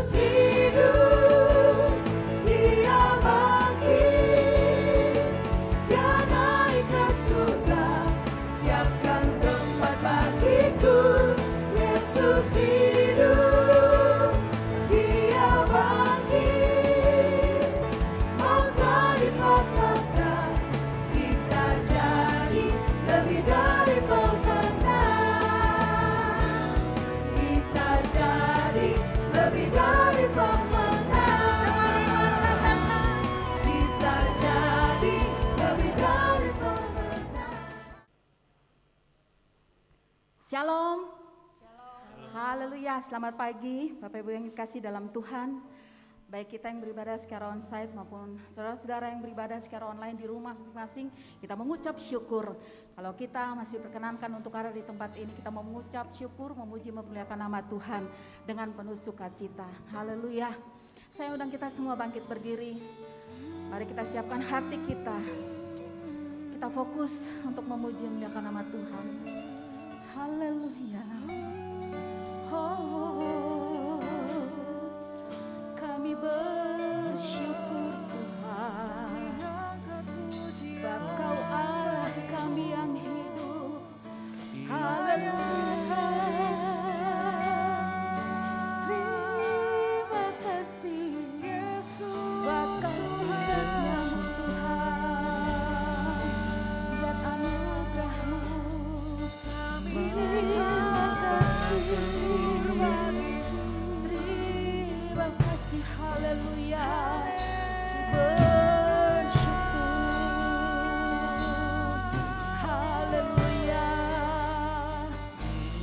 Yesus hidup, Dia bangkit, Dia naik ke surga, siapkan tempat bagiku. Yesus hidup, Dia bangkit, maut telah dipatahkan, kita jadi lebih dari pemenang. Kita jadi lebih dari pemenang. Kita jadi lebih dari pemenang. Shalom. Haleluya, selamat pagi Bapak Ibu yang dikasih dalam Tuhan. Baik kita yang beribadah secara onsite maupun saudara-saudara yang beribadah secara online di rumah masing-masing, kita mengucap syukur. Kalau kita masih perkenankan untuk ada di tempat ini, kita mau mengucap syukur, memuji, memuliakan nama Tuhan dengan penuh sukacita. Haleluya. Saya undang kita semua bangkit berdiri. Mari kita siapkan hati kita. Kita fokus untuk memuji, memuliakan nama Tuhan. Haleluya. Oh, kami bersyukur Tuhan, sebab Kau Allah kami yang hidup. Haleluya. Terima kasih buat kasih-Nya Tuhan, buat anugerah-Mu. Terima kasih. Terima kasih, haleluya. Bersyukur, haleluya,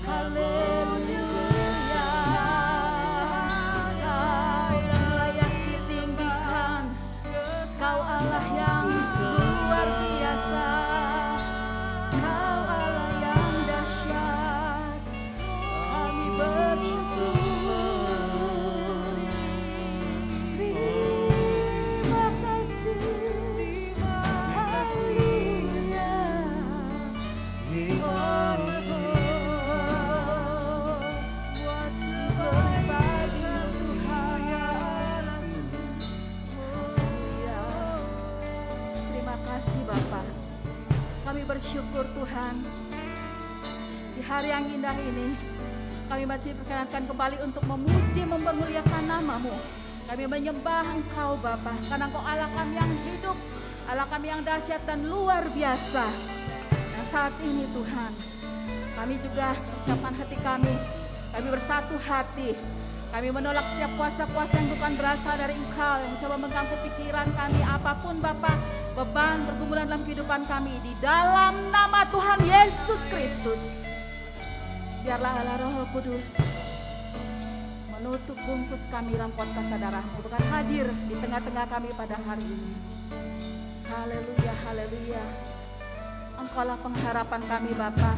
haleluya. Kau yang layak ditinggikan, Kau Allah yang luar biasa, Kau Allah yang dahsyat. Kami bersyukur. Terima kasih, terima kasih Bapa. Kami bersyukur Tuhan, di hari yang indah ini kami masih diperkenankan kembali untuk memuji, mempermuliakan nama-Mu. Kami menyembah Engkau Bapa, karena Engkau Allah kami yang hidup, Allah kami yang dahsyat dan luar biasa. Dan saat ini Tuhan, kami juga persiapkan hati kami bersatu hati. Kami menolak setiap kuasa-kuasa yang bukan berasal dari Engkau, yang mencoba mengganggu pikiran kami, apapun Bapa, beban, pergumulan dalam kehidupan kami. Di dalam nama Tuhan Yesus Kristus, biarlah Allah Roh Kudus menutup bungkus kami dalam podcast darah-Mu, bukan hadir di tengah-tengah kami pada hari ini. Haleluya, haleluya. Engkaulah pengharapan kami Bapa.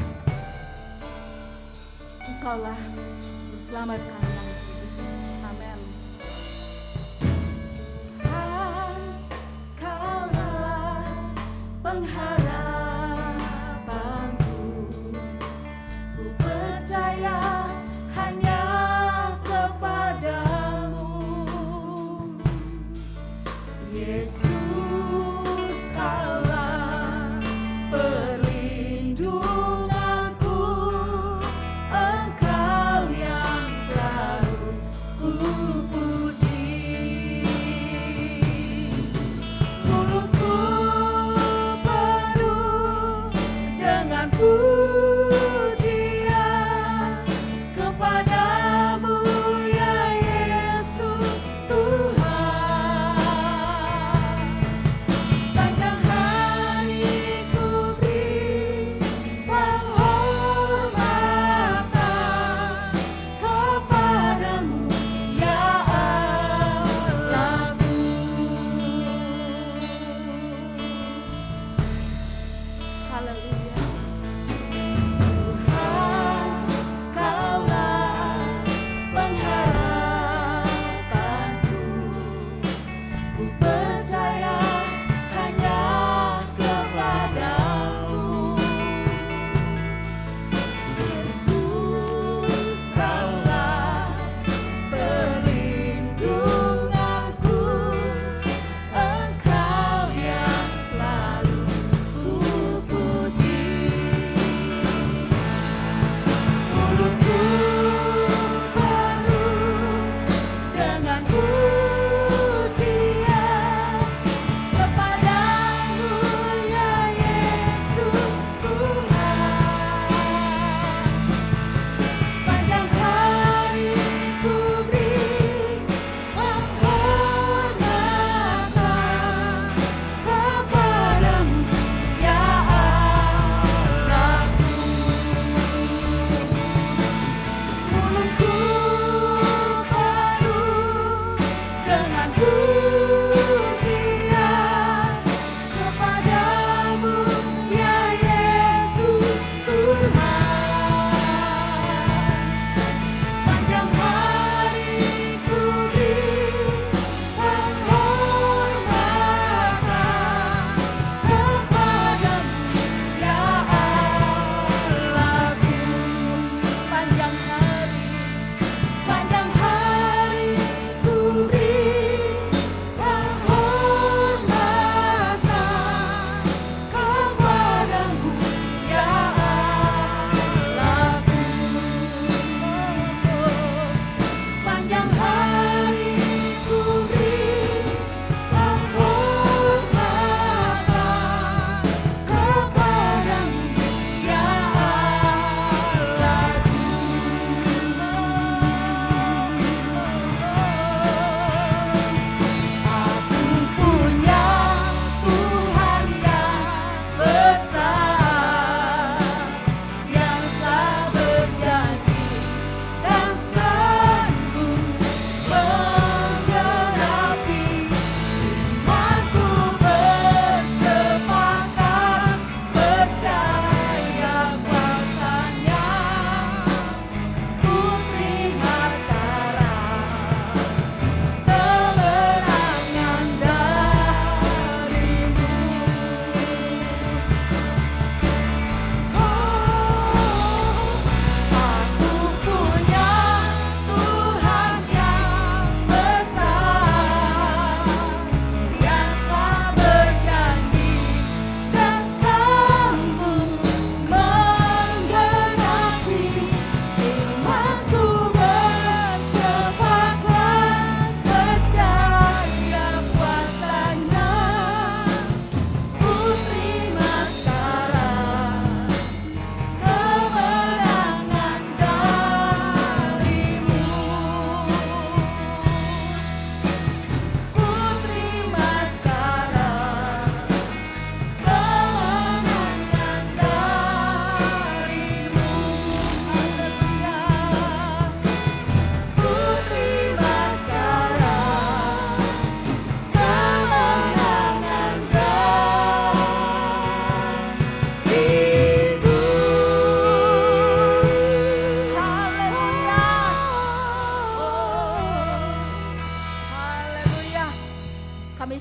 Engkaulah selamat kami yang hidup. Amin. Engkaulah pengharapanku, ku percaya hanya kepadamu, Yesus Allah perlindunganku, Engkau yang selalu ku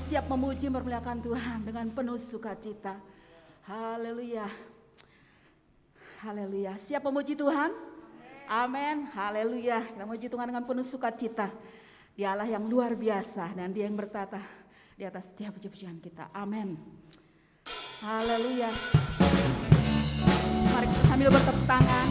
siap memuji memuliakan Tuhan dengan penuh sukacita. Haleluya. Haleluya. Siap memuji Tuhan? Amin. Haleluya. Kita memuji Tuhan dengan penuh sukacita. Dia Allah yang luar biasa dan Dia yang bertata di atas setiap puji-pujian kita. Amin. Haleluya. Mari kita sambil bertepuk tangan.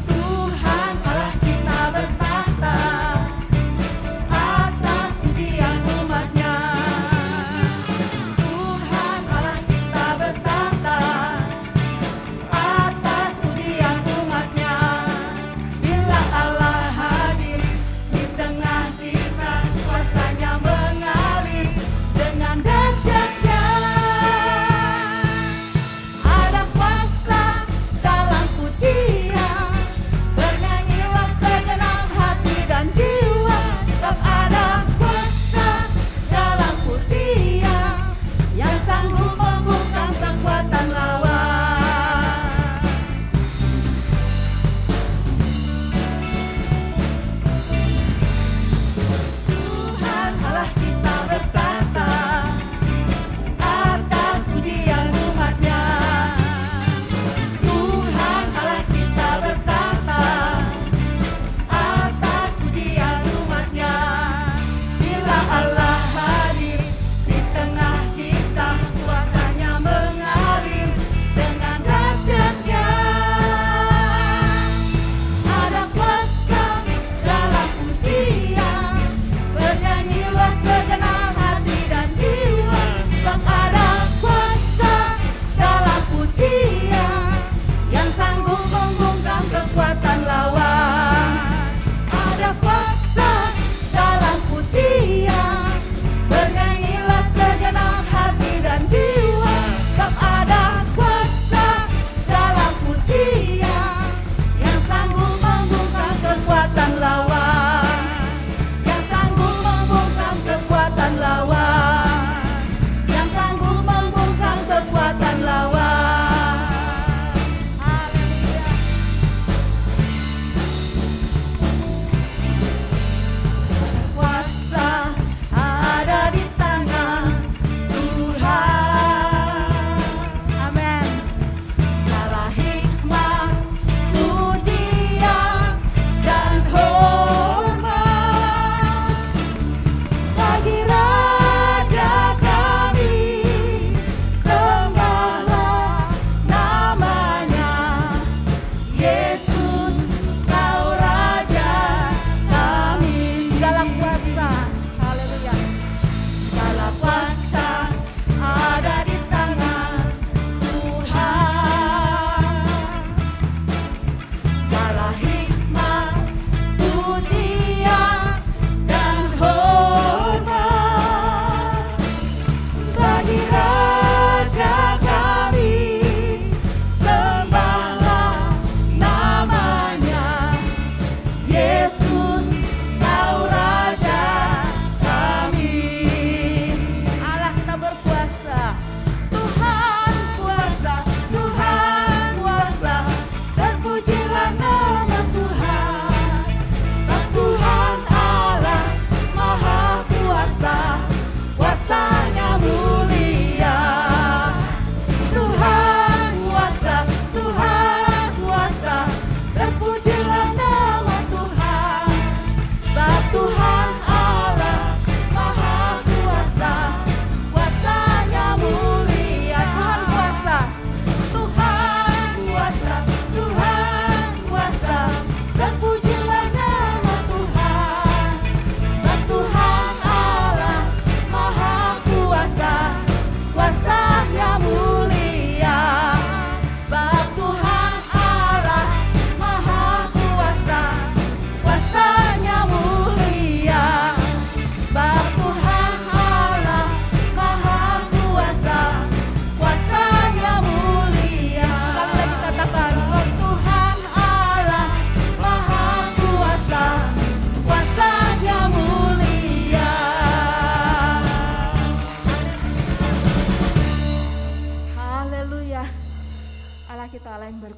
Tuhan Allah kita bertata atas pujian umat-Nya. Tuhan Allah kita bertata atas pujian umat-Nya. Bila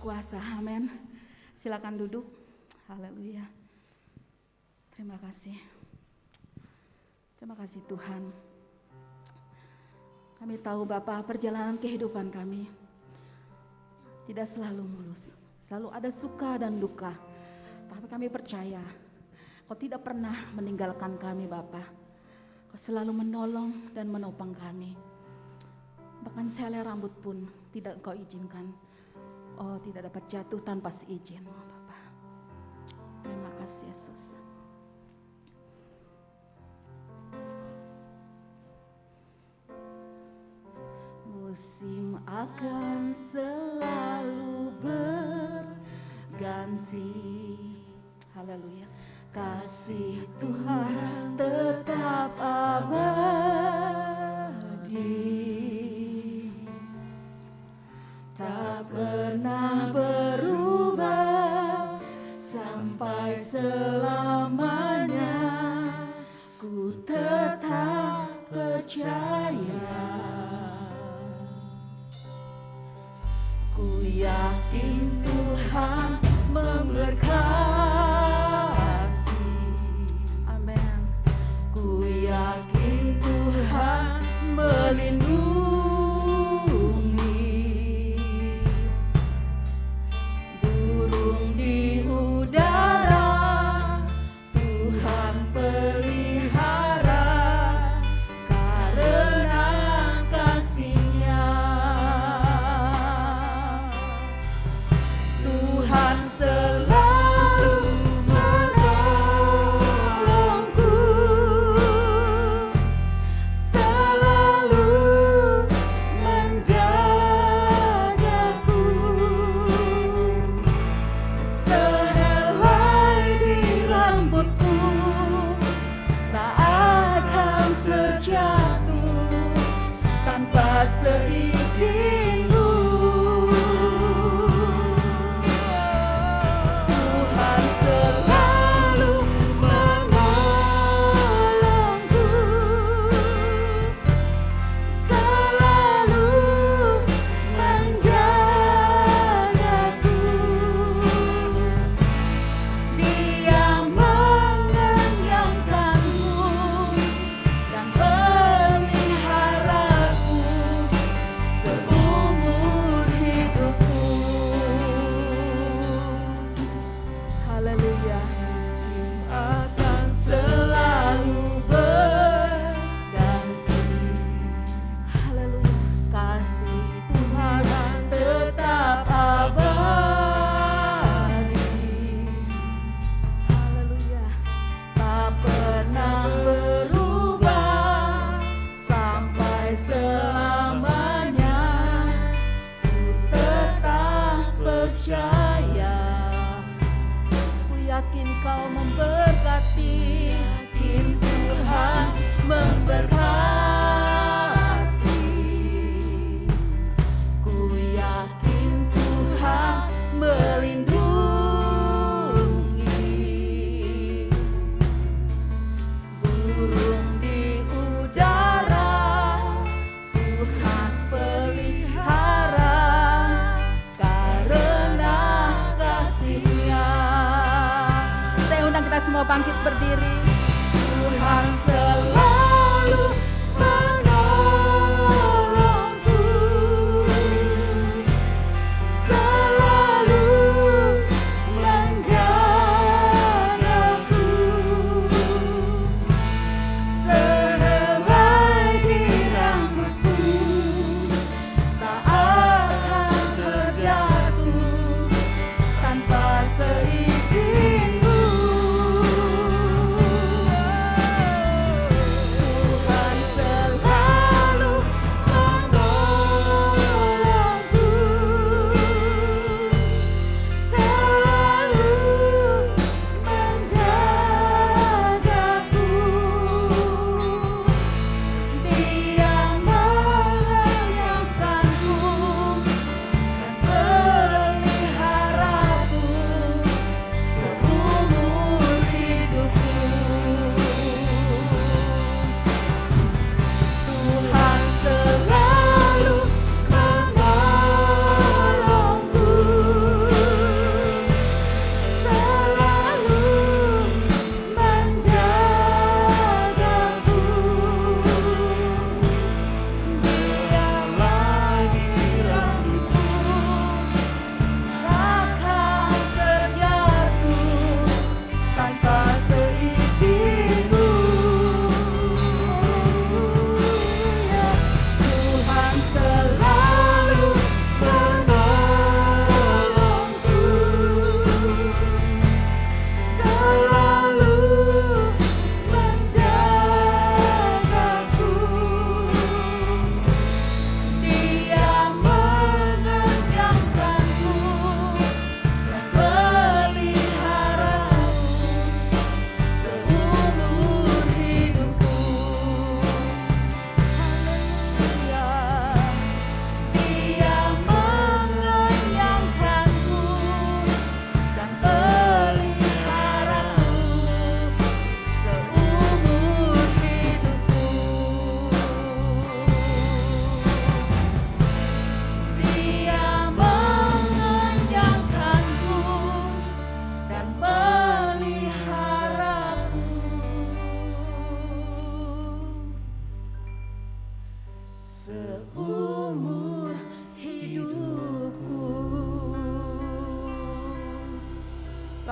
berkuasa. Amin. Silakan duduk. Haleluya. Terima kasih. Terima kasih Tuhan. Kami tahu Bapa, perjalanan kehidupan kami tidak selalu mulus. Selalu ada suka dan duka. Tapi kami percaya Kau tidak pernah meninggalkan kami Bapa. Kau selalu menolong dan menopang kami. Bahkan sehelai rambut pun tidak Engkau izinkan. Oh, tidak dapat jatuh tanpa seizin-Mu Bapa. Terima kasih Yesus. Musim akan selalu berganti. Haleluya. Kasih Tuhan tetap abadi, tak pernah berubah sampai selamanya. Ku tetap percaya, ku yakin Tuhan memberkati. Amin. Ku yakin Tuhan melindungi. Burung di udara Tuhan pelihara karena kasih-Nya. Tuhan selalu menolongku, selalu menjagaku. Sehelai di rambutku tak akan terjatuh tanpa seizin-Mu. Tuhan selalu menolongku, selalu menjagaku. Dia mengenyangkanku dan peliharaku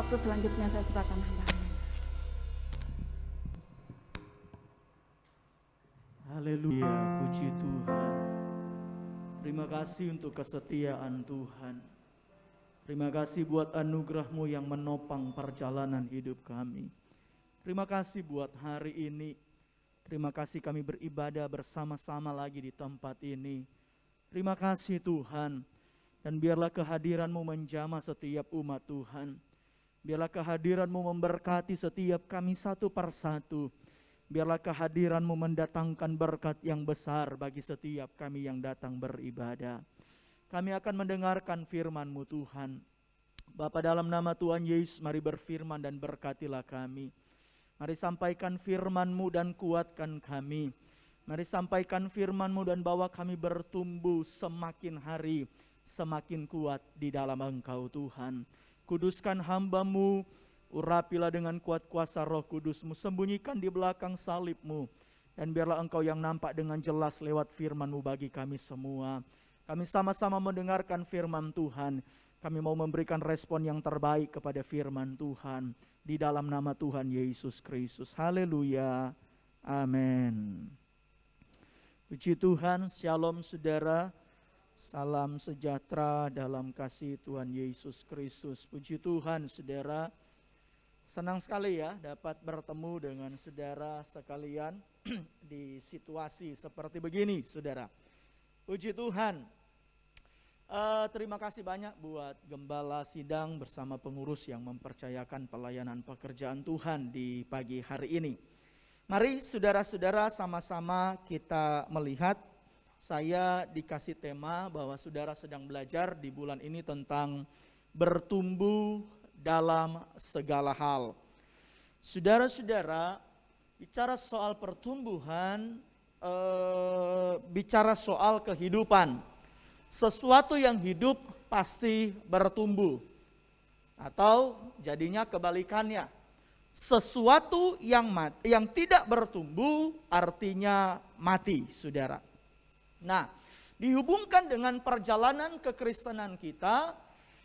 Waktu selanjutnya saya serahkan hamba. Haleluya, puji Tuhan. Terima kasih untuk kesetiaan Tuhan. Terima kasih buat anugerah-Mu yang menopang perjalanan hidup kami. Terima kasih buat hari ini. Terima kasih kami beribadah bersama-sama lagi di tempat ini. Terima kasih Tuhan. Dan biarlah kehadiran-Mu menjamah setiap umat Tuhan. Biarlah kehadiran-Mu memberkati setiap kami satu persatu. Biarlah kehadiran-Mu mendatangkan berkat yang besar bagi setiap kami yang datang beribadah. Kami akan mendengarkan firman-Mu Tuhan. Bapa, dalam nama Tuhan Yesus, mari berfirman dan berkatilah kami. Mari sampaikan firman-Mu dan kuatkan kami. Mari sampaikan firman-Mu dan bawa kami bertumbuh semakin hari, semakin kuat di dalam Engkau Tuhan. Kuduskan hamba-Mu, urapilah dengan kuat kuasa Roh Kudus-Mu, sembunyikan di belakang salib-Mu. Dan biarlah Engkau yang nampak dengan jelas lewat firman-Mu bagi kami semua. Kami sama-sama mendengarkan firman Tuhan. Kami mau memberikan respon yang terbaik kepada firman Tuhan. Di dalam nama Tuhan Yesus Kristus. Haleluya. Amin. Puji Tuhan, shalom saudara. Salam sejahtera dalam kasih Tuhan Yesus Kristus. Puji Tuhan saudara. Senang sekali ya dapat bertemu dengan saudara sekalian di situasi seperti begini saudara. Puji Tuhan. Terima kasih banyak buat Gembala Sidang bersama pengurus yang mempercayakan pelayanan pekerjaan Tuhan di pagi hari ini. Mari saudara-saudara sama-sama kita melihat. Saya dikasih tema bahwa saudara sedang belajar di bulan ini tentang bertumbuh dalam segala hal. Saudara-saudara, bicara soal pertumbuhan, bicara soal kehidupan. Sesuatu yang hidup pasti bertumbuh. Atau jadinya kebalikannya. Sesuatu yang tidak bertumbuh artinya mati, saudara. Nah, dihubungkan dengan perjalanan kekristenan kita,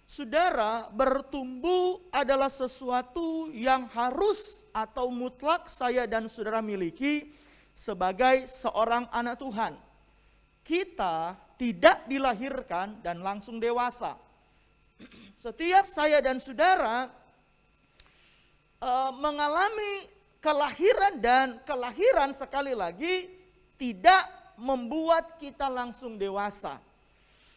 saudara, bertumbuh adalah sesuatu yang harus atau mutlak saya dan saudara miliki sebagai seorang anak Tuhan. Kita tidak dilahirkan dan langsung dewasa. Setiap saya dan saudara mengalami kelahiran, dan kelahiran sekali lagi tidak membuat kita langsung dewasa.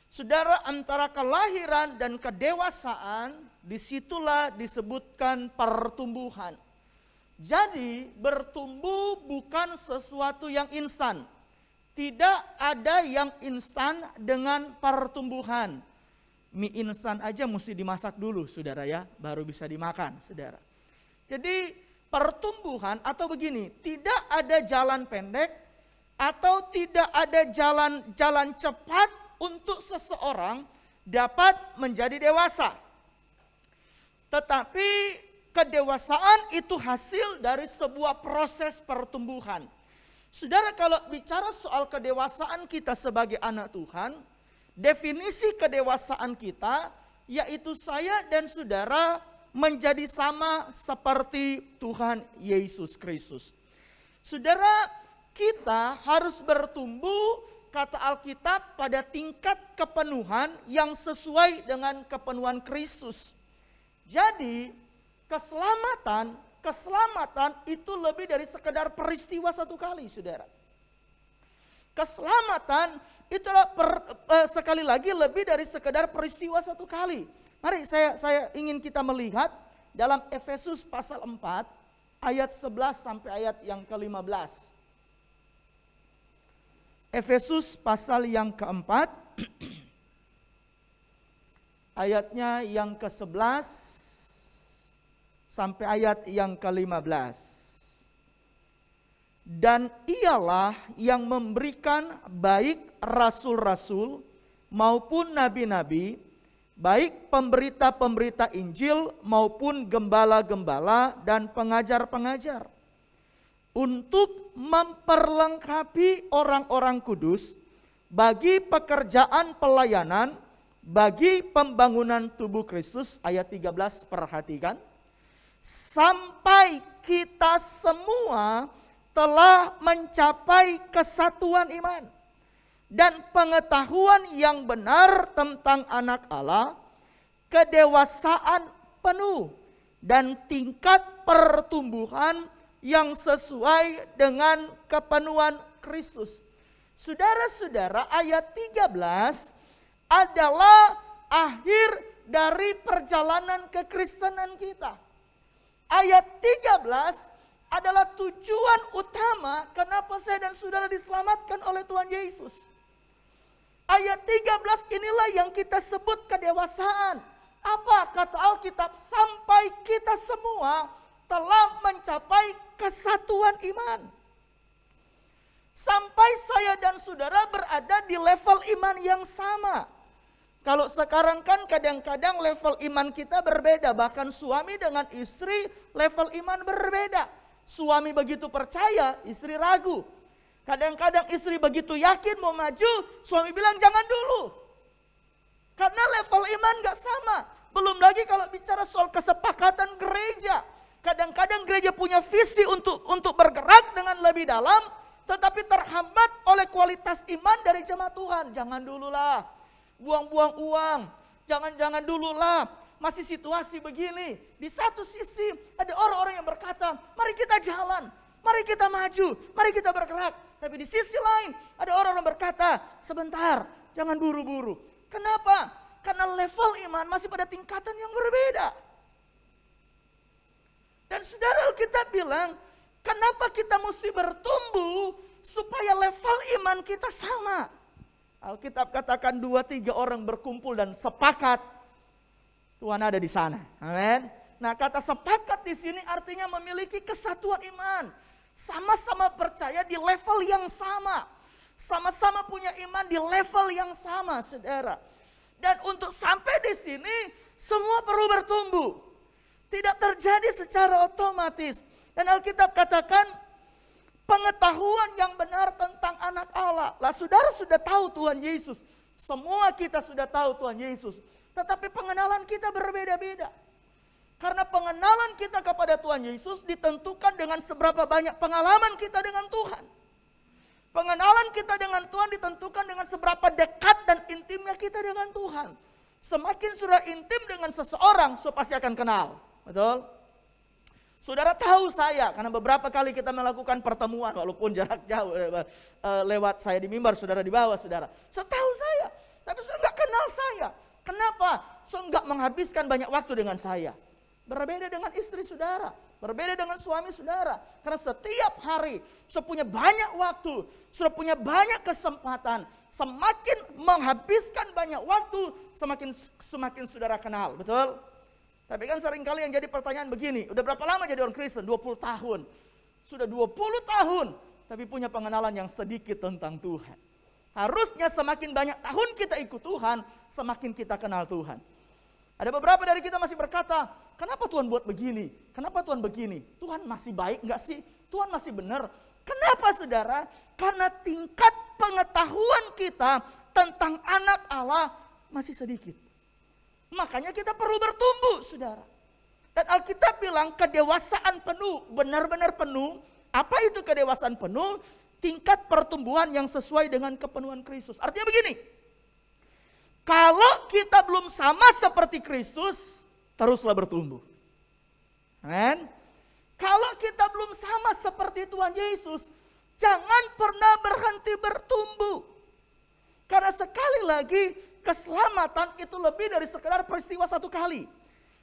Saudara, antara kelahiran dan kedewasaan disitulah disebutkan pertumbuhan. Jadi bertumbuh bukan sesuatu yang instan. Tidak ada yang instan dengan pertumbuhan. Mie instan aja mesti dimasak dulu saudara ya, baru bisa dimakan saudara. Jadi pertumbuhan atau begini, tidak ada jalan pendek atau tidak ada jalan cepat untuk seseorang dapat menjadi dewasa. Tetapi kedewasaan itu hasil dari sebuah proses pertumbuhan. Saudara, kalau bicara soal kedewasaan kita sebagai anak Tuhan, definisi kedewasaan kita yaitu saya dan saudara menjadi sama seperti Tuhan Yesus Kristus. Saudara, kita harus bertumbuh, kata Alkitab, pada tingkat kepenuhan yang sesuai dengan kepenuhan Kristus. Jadi, keselamatan itu lebih dari sekedar peristiwa satu kali, saudara. Keselamatan itulah sekali lagi lebih dari sekedar peristiwa satu kali. Mari saya ingin kita melihat dalam Efesus pasal 4 ayat 11 sampai ayat yang ke-15. Efesus pasal yang keempat ayatnya yang ke-11 sampai ayat yang ke-15. Dan ialah yang memberikan baik rasul-rasul maupun nabi-nabi, baik pemberita-pemberita Injil maupun gembala-gembala dan pengajar-pengajar, untuk memperlengkapi orang-orang kudus bagi pekerjaan pelayanan, bagi pembangunan tubuh Kristus. Ayat 13, perhatikan. sampai kita semua telah mencapai kesatuan iman dan pengetahuan yang benar tentang Anak Allah, kedewasaan penuh dan tingkat pertumbuhan yang sesuai dengan kepenuhan Kristus. Saudara-saudara, ayat 13 adalah akhir dari perjalanan kekristenan kita. Ayat 13 adalah tujuan utama kenapa saya dan saudara diselamatkan oleh Tuhan Yesus. Ayat 13 inilah yang kita sebut kedewasaan. Apa kata Alkitab? Sampai kita semua telah mencapai kesatuan iman. Sampai saya dan saudara berada di level iman yang sama. Kalau sekarang kan kadang-kadang level iman kita berbeda. Bahkan suami dengan istri level iman berbeda. Suami begitu percaya, istri ragu. Kadang-kadang istri begitu yakin mau maju, suami bilang jangan dulu. Karena level iman gak sama. Belum lagi kalau bicara soal kesepakatan gereja. Kadang-kadang gereja punya visi untuk bergerak dengan lebih dalam, tetapi terhambat oleh kualitas iman dari jemaat Tuhan. Jangan dululah, buang-buang uang. Jangan dululah, masih situasi begini. Di satu sisi ada orang-orang yang berkata, mari kita jalan, mari kita maju, mari kita bergerak. Tapi di sisi lain ada orang-orang berkata, sebentar, jangan buru-buru. Kenapa? Karena level iman masih pada tingkatan yang berbeda. Dan saudara, kita bilang, kenapa kita mesti bertumbuh supaya level iman kita sama? Alkitab katakan 2-3 orang berkumpul dan sepakat, Tuhan ada di sana. Amin. Nah, kata sepakat di sini artinya memiliki kesatuan iman. Sama-sama percaya di level yang sama. Sama-sama punya iman di level yang sama, saudara. Dan untuk sampai di sini semua perlu bertumbuh. Tidak terjadi secara otomatis. Dan Alkitab katakan pengetahuan yang benar tentang Anak Allah. Lah saudara sudah tahu Tuhan Yesus. Semua kita sudah tahu Tuhan Yesus. Tetapi pengenalan kita berbeda-beda. Karena pengenalan kita kepada Tuhan Yesus ditentukan dengan seberapa banyak pengalaman kita dengan Tuhan. Pengenalan kita dengan Tuhan ditentukan dengan seberapa dekat dan intimnya kita dengan Tuhan. Semakin sudah intim dengan seseorang, so pasti akan kenal. Betul? Saudara tahu saya, karena beberapa kali kita melakukan pertemuan, walaupun jarak jauh, lewat saya di mimbar, saudara di bawah, saudara. So tahu saya, tapi saya enggak kenal saya. Kenapa? So enggak menghabiskan banyak waktu dengan saya. Berbeda dengan istri saudara, berbeda dengan suami saudara. Karena setiap hari sudah punya banyak waktu, sudah punya banyak kesempatan. Semakin menghabiskan banyak waktu, semakin saudara kenal, betul? Tapi kan seringkali yang jadi pertanyaan begini, udah berapa lama jadi orang Kristen? 20 tahun. Sudah 20 tahun, tapi punya pengenalan yang sedikit tentang Tuhan. Harusnya semakin banyak tahun kita ikut Tuhan, semakin kita kenal Tuhan. Ada beberapa dari kita masih berkata, kenapa Tuhan buat begini? Kenapa Tuhan begini? Tuhan masih baik gak sih? Tuhan masih benar. Kenapa saudara? Karena tingkat pengetahuan kita tentang Anak Allah masih sedikit. Makanya kita perlu bertumbuh, saudara. Dan Alkitab bilang kedewasaan penuh, benar-benar penuh. Apa itu kedewasaan penuh? Tingkat pertumbuhan yang sesuai dengan kepenuhan Kristus. Artinya begini, kalau kita belum sama seperti Kristus, teruslah bertumbuh. Amen. Kalau kita belum sama seperti Tuhan Yesus, jangan pernah berhenti bertumbuh. Karena sekali lagi, keselamatan itu lebih dari sekedar peristiwa satu kali.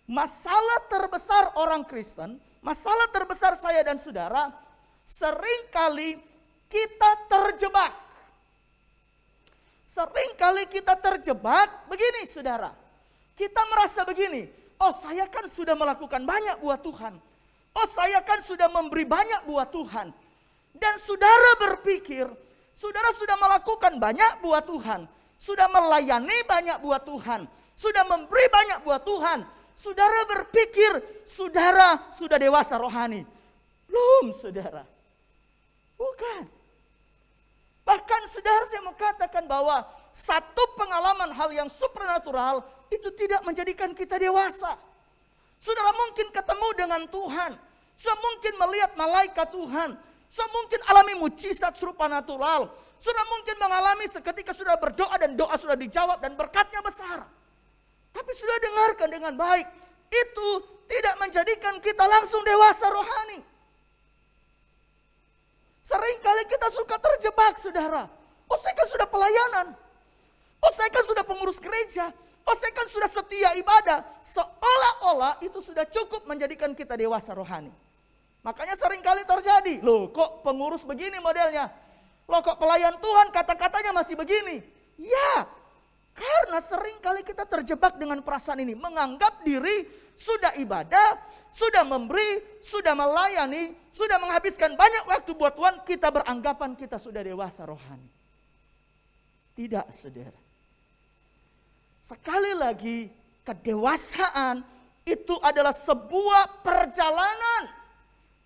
Masalah terbesar orang Kristen, masalah terbesar saya dan saudara, seringkali kita terjebak. Seringkali kita terjebak begini saudara. Kita merasa begini, oh saya kan sudah melakukan banyak buat Tuhan. Oh saya kan sudah memberi banyak buat Tuhan. Dan saudara berpikir, saudara sudah melakukan banyak buat Tuhan. Sudah melayani banyak buat Tuhan. Sudah memberi banyak buat Tuhan. Saudara berpikir, saudara sudah dewasa rohani. Belum saudara. Bukan. Bahkan saudara saya mau katakan bahwa satu pengalaman hal yang supranatural itu tidak menjadikan kita dewasa. Saudara mungkin ketemu dengan Tuhan. Saudara mungkin melihat malaikat Tuhan. Saudara mungkin alami mujizat supranatural. Saudara mungkin mengalami seketika saudara berdoa dan doa sudah dijawab dan berkatnya besar. Tapi sudah dengarkan dengan baik. Itu tidak menjadikan kita langsung dewasa rohani. Seringkali kita suka terjebak, saudara. Oh, saya kan sudah pelayanan. Oh, saya kan sudah pengurus gereja. Oh, saya kan sudah setia ibadah. Seolah-olah itu sudah cukup menjadikan kita dewasa rohani. Makanya seringkali terjadi. Loh, kok pengurus begini modelnya? Loh, kok pelayan Tuhan kata-katanya masih begini? Ya, karena seringkali kita terjebak dengan perasaan ini. Menganggap diri sudah ibadah, sudah memberi, sudah melayani, sudah menghabiskan banyak waktu buat Tuhan. Kita beranggapan kita sudah dewasa rohani. Tidak, saudara. Sekali lagi, kedewasaan itu adalah sebuah perjalanan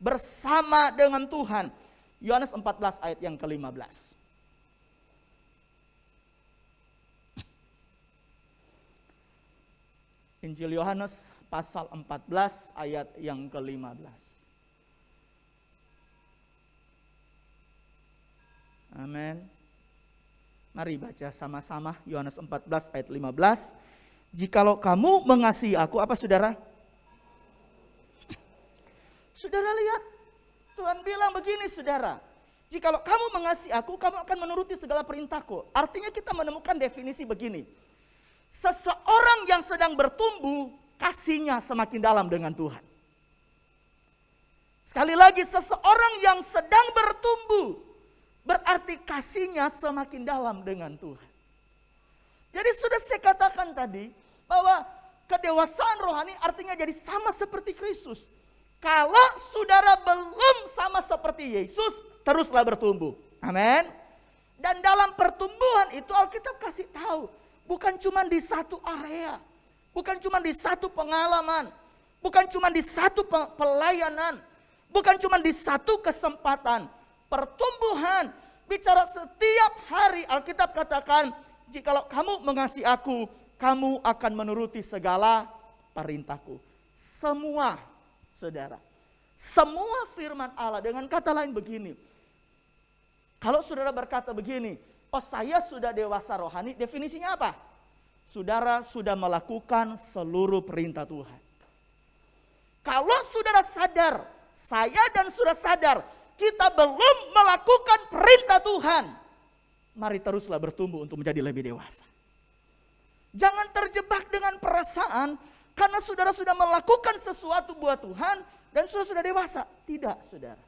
bersama dengan Tuhan. Yohanes 14 ayat yang ke-15. Injil Yohanes pasal 14 ayat yang ke-15. Amin. Mari baca sama-sama Yohanes 14 ayat 15. Jikalau kamu mengasihi aku, apa saudara? Saudara lihat, Tuhan bilang begini saudara. Jikalau kamu mengasihi aku, kamu akan menuruti segala perintahku. Artinya kita menemukan definisi begini. Seseorang yang sedang bertumbuh, kasihnya semakin dalam dengan Tuhan. Sekali lagi, seseorang yang sedang bertumbuh, berarti kasihnya semakin dalam dengan Tuhan. Jadi sudah saya katakan tadi, bahwa kedewasaan rohani artinya jadi sama seperti Kristus. Kalau saudara belum sama seperti Yesus, teruslah bertumbuh. Amin. Dan dalam pertumbuhan itu Alkitab kasih tahu, bukan cuma di satu area, bukan cuma di satu pengalaman, bukan cuma di satu pelayanan, bukan cuma di satu kesempatan. Pertumbuhan bicara setiap hari. Alkitab katakan, jikalau kamu mengasihi aku, kamu akan menuruti segala perintahku. Semua, saudara, semua firman Allah. Dengan kata lain begini, kalau saudara berkata begini, oh saya sudah dewasa rohani, definisinya apa? Saudara sudah melakukan seluruh perintah Tuhan. Kalau saudara sadar, saya dan saudara sadar, kita belum melakukan perintah Tuhan, mari teruslah bertumbuh untuk menjadi lebih dewasa. Jangan terjebak dengan perasaan karena saudara sudah melakukan sesuatu buat Tuhan dan sudah dewasa. Tidak, saudara.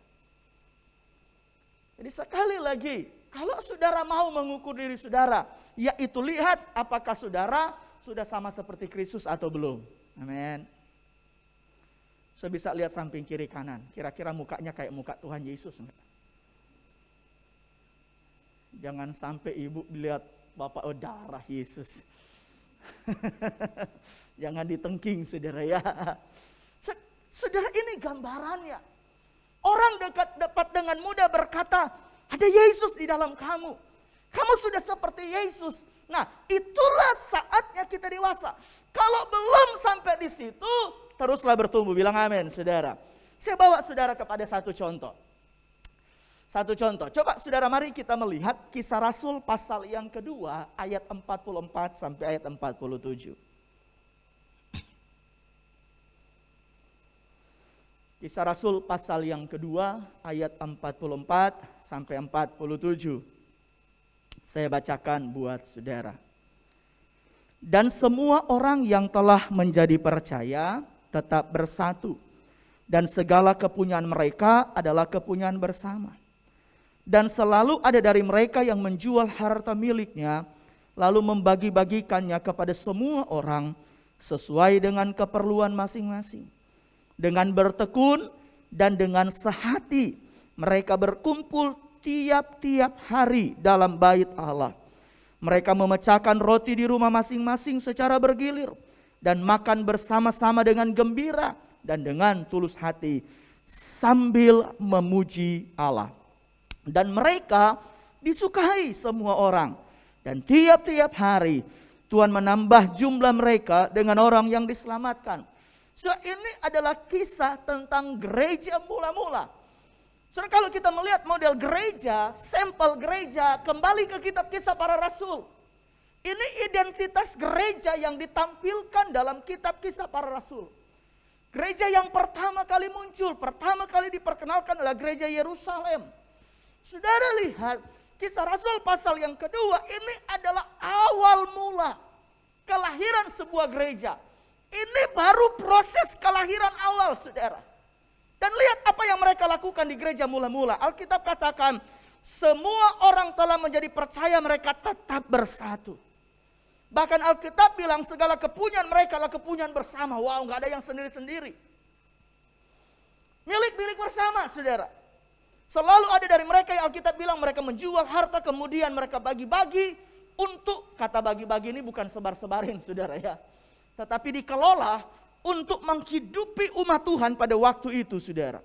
Jadi sekali lagi, kalau saudara mau mengukur diri saudara, yaitu lihat apakah saudara sudah sama seperti Kristus atau belum. Amin. Saya bisa lihat samping kiri kanan, kira-kira mukanya kayak muka Tuhan Yesus enggak? Jangan sampai ibu lihat Bapak, oh darah Yesus. Jangan ditengking saudara ya. Saudara, ini gambarannya. Orang dapat dengan mudah berkata, ada Yesus di dalam kamu. Kamu sudah seperti Yesus. Nah, itulah saatnya kita dewasa. Kalau belum sampai di situ, teruslah bertumbuh. Bilang amin, saudara. Saya bawa saudara kepada satu contoh. Satu contoh. Coba saudara, mari kita melihat Kisah Rasul pasal yang kedua, ayat 44 sampai ayat 47. Kisah Rasul pasal yang kedua, ayat 44 sampai 47. Saya bacakan buat saudara. Dan semua orang yang telah menjadi percaya tetap bersatu, dan segala kepunyaan mereka adalah kepunyaan bersama. Dan selalu ada dari mereka yang menjual harta miliknya, lalu membagi-bagikannya kepada semua orang sesuai dengan keperluan masing-masing. Dengan bertekun dan dengan sehati mereka berkumpul tiap-tiap hari dalam bait Allah. Mereka memecahkan roti di rumah masing-masing secara bergilir dan makan bersama-sama dengan gembira dan dengan tulus hati sambil memuji Allah. Dan mereka disukai semua orang. Dan tiap-tiap hari Tuhan menambah jumlah mereka dengan orang yang diselamatkan. So, ini adalah kisah tentang gereja mula-mula. Saudara, kalau kita melihat model gereja, sampel gereja, kembali ke kitab Kisah Para Rasul. Ini identitas gereja yang ditampilkan dalam kitab Kisah Para Rasul. Gereja yang pertama kali muncul, pertama kali diperkenalkan adalah gereja Yerusalem. Saudara lihat, Kisah Rasul pasal yang kedua, ini adalah awal mula kelahiran sebuah gereja. Ini baru proses kelahiran awal, saudara. Dan lihat apa yang mereka lakukan di gereja mula-mula. Alkitab katakan, semua orang telah menjadi percaya, mereka tetap bersatu. Bahkan Alkitab bilang segala kepunyaan mereka adalah kepunyaan bersama. Wow, gak ada yang sendiri-sendiri. Milik-milik bersama, saudara. Selalu ada dari mereka yang Alkitab bilang mereka menjual harta, kemudian mereka bagi-bagi untuk, kata bagi-bagi ini bukan sebar-sebarin, saudara ya. Tetapi dikelola untuk menghidupi umat Tuhan pada waktu itu, saudara.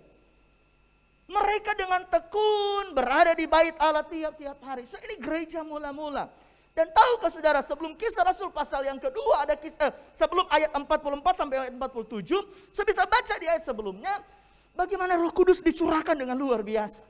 Mereka dengan tekun berada di bait Allah tiap-tiap hari. So, ini gereja mula-mula. Dan tahukah saudara, sebelum Kisah Rasul pasal yang kedua, ada sebelum ayat 44 sampai ayat 47, saya bisa baca di ayat sebelumnya, bagaimana Roh Kudus dicurahkan dengan luar biasa.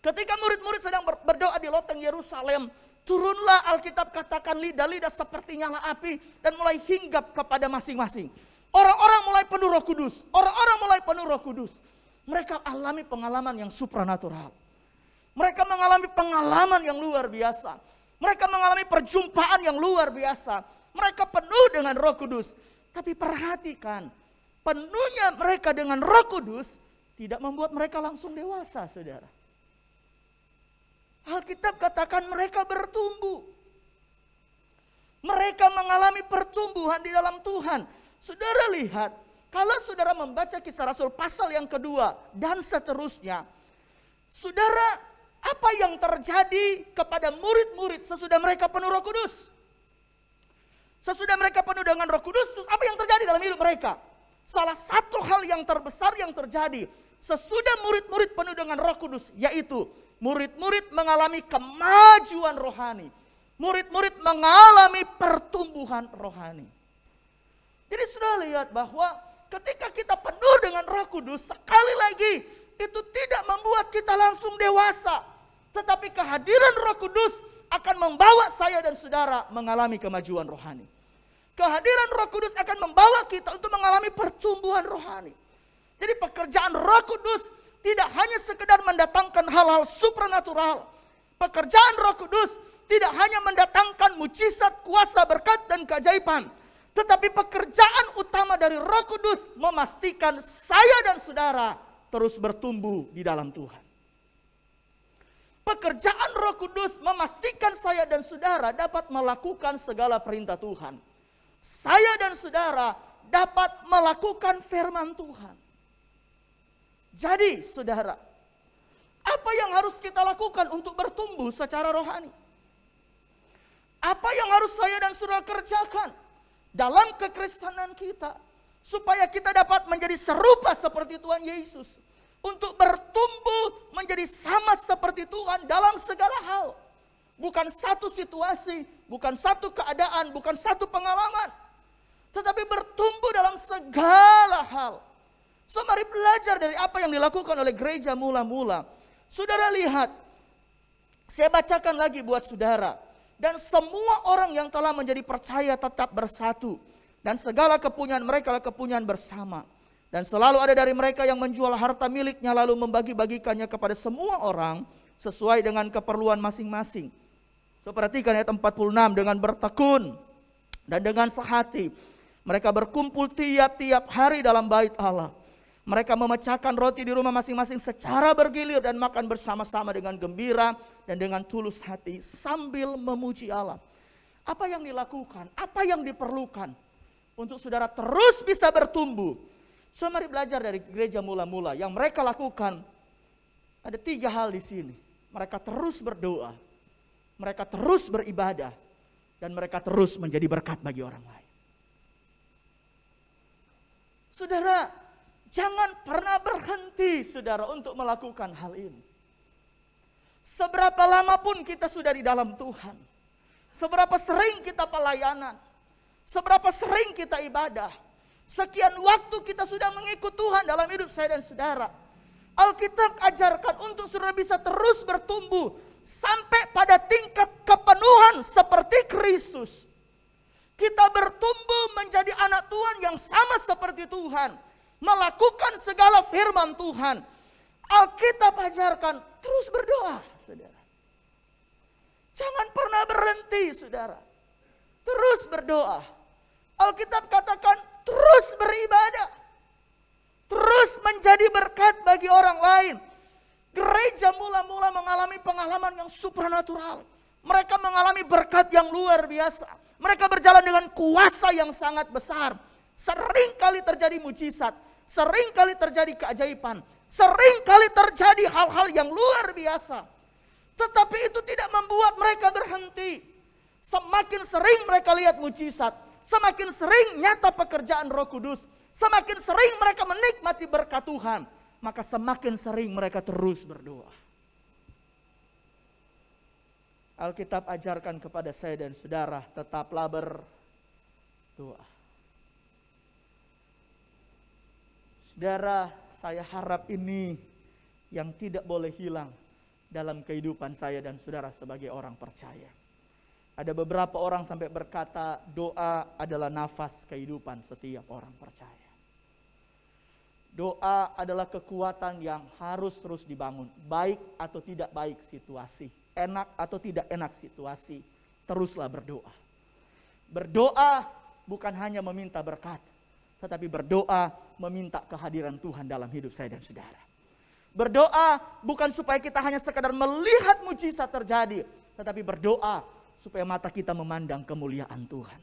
Ketika murid-murid sedang berdoa di loteng Yerusalem, turunlah, Alkitab katakan, lidah-lidah seperti nyala api dan mulai hinggap kepada masing-masing. Orang-orang mulai penuh Roh Kudus. Orang-orang mulai penuh Roh Kudus. Mereka alami pengalaman yang supranatural. Mereka mengalami pengalaman yang luar biasa. Mereka mengalami perjumpaan yang luar biasa. Mereka penuh dengan Roh Kudus. Tapi perhatikan, penuhnya mereka dengan Roh Kudus tidak membuat mereka langsung dewasa, saudara. Alkitab katakan mereka bertumbuh. Mereka mengalami pertumbuhan di dalam Tuhan. Saudara lihat, kalau saudara membaca Kisah Rasul pasal yang kedua dan seterusnya, saudara, apa yang terjadi kepada murid-murid sesudah mereka penuh Roh Kudus? Sesudah mereka penuh dengan Roh Kudus, terus apa yang terjadi dalam hidup mereka? Salah satu hal yang terbesar yang terjadi sesudah murid-murid penuh dengan Roh Kudus, yaitu murid-murid mengalami kemajuan rohani. Murid-murid mengalami pertumbuhan rohani. Jadi sudah lihat bahwa ketika kita penuh dengan Roh Kudus, sekali lagi itu tidak membuat kita langsung dewasa. Tetapi kehadiran Roh Kudus akan membawa saya dan saudara mengalami kemajuan rohani. Kehadiran Roh Kudus akan membawa kita untuk mengalami pertumbuhan rohani. Jadi pekerjaan Roh Kudus tidak hanya sekedar mendatangkan hal-hal supranatural. Pekerjaan Roh Kudus tidak hanya mendatangkan mujizat, kuasa, berkat, dan keajaiban. Tetapi pekerjaan utama dari Roh Kudus memastikan saya dan saudara terus bertumbuh di dalam Tuhan. Pekerjaan Roh Kudus memastikan saya dan saudara dapat melakukan segala perintah Tuhan. Saya dan saudara dapat melakukan firman Tuhan. Jadi saudara, apa yang harus kita lakukan untuk bertumbuh secara rohani? Apa yang harus saya dan saudara kerjakan dalam kekristenan kita supaya kita dapat menjadi serupa seperti Tuhan Yesus, untuk bertumbuh menjadi sama seperti Tuhan dalam segala hal. Bukan satu situasi, bukan satu keadaan, bukan satu pengalaman, tetapi bertumbuh dalam segala hal. So, mari belajar dari apa yang dilakukan oleh gereja mula-mula. Saudara lihat, saya bacakan lagi buat saudara. Dan semua orang yang telah menjadi percaya tetap bersatu. Dan segala kepunyaan mereka adalah kepunyaan bersama. Dan selalu ada dari mereka yang menjual harta miliknya lalu membagi-bagikannya kepada semua orang sesuai dengan keperluan masing-masing. So, perhatikan ayat 46, dengan bertekun dan dengan sehati mereka berkumpul tiap-tiap hari dalam bait Allah. Mereka memecahkan roti di rumah masing-masing secara bergilir dan makan bersama-sama dengan gembira dan dengan tulus hati sambil memuji Allah. Apa yang dilakukan? Apa yang diperlukan untuk saudara terus bisa bertumbuh? So, mari belajar dari gereja mula-mula. Yang mereka lakukan ada 3 hal di sini. Mereka terus berdoa, mereka terus beribadah, dan mereka terus menjadi berkat bagi orang lain. Saudara, jangan pernah berhenti saudara untuk melakukan hal ini. Seberapa lama pun kita sudah di dalam Tuhan, seberapa sering kita pelayanan, seberapa sering kita ibadah, Sekian waktu kita sudah mengikut Tuhan dalam hidup saya dan saudara. Alkitab ajarkan untuk saudara bisa terus bertumbuh sampai pada tingkat kepenuhan seperti Kristus. Kita bertumbuh menjadi anak Tuhan yang sama seperti Tuhan, melakukan segala firman Tuhan. Alkitab ajarkan terus berdoa, saudara. Jangan pernah berhenti, saudara. Terus berdoa. Alkitab katakan terus beribadah. Terus menjadi berkat bagi orang lain. Gereja mula-mula mengalami pengalaman yang supranatural. Mereka mengalami berkat yang luar biasa. Mereka berjalan dengan kuasa yang sangat besar. Sering kali terjadi mujizat. Sering kali terjadi keajaiban. Sering kali terjadi hal-hal yang luar biasa. Tetapi itu tidak membuat mereka berhenti. Semakin sering mereka lihat mujizat, semakin sering nyata pekerjaan Roh Kudus, semakin sering mereka menikmati berkat Tuhan, maka semakin sering mereka terus berdoa. Alkitab ajarkan kepada saya dan saudara, tetaplah berdoa. Saudara, saya harap ini yang tidak boleh hilang dalam kehidupan saya dan saudara sebagai orang percaya. Ada beberapa orang sampai berkata doa adalah nafas kehidupan setiap orang percaya. Doa adalah kekuatan yang harus terus dibangun. Baik atau tidak baik situasi, enak atau tidak enak situasi, teruslah berdoa. Berdoa bukan hanya meminta berkat, tetapi berdoa meminta kehadiran Tuhan dalam hidup saya dan saudara. Berdoa bukan supaya kita hanya sekadar melihat mujizat terjadi, tetapi berdoa supaya mata kita memandang kemuliaan Tuhan.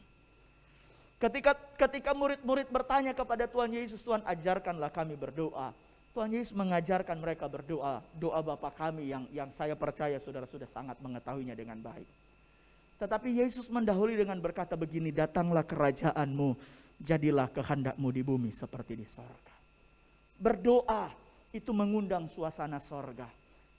Ketika murid-murid bertanya kepada Tuhan Yesus, Tuhan ajarkanlah kami berdoa. Tuhan Yesus mengajarkan mereka berdoa, doa Bapa kami yang saya percaya saudara sudah sangat mengetahuinya dengan baik. Tetapi Yesus mendahului dengan berkata begini, datanglah kerajaanmu, jadilah kehendakmu di bumi seperti di sorga. Berdoa itu mengundang suasana sorga.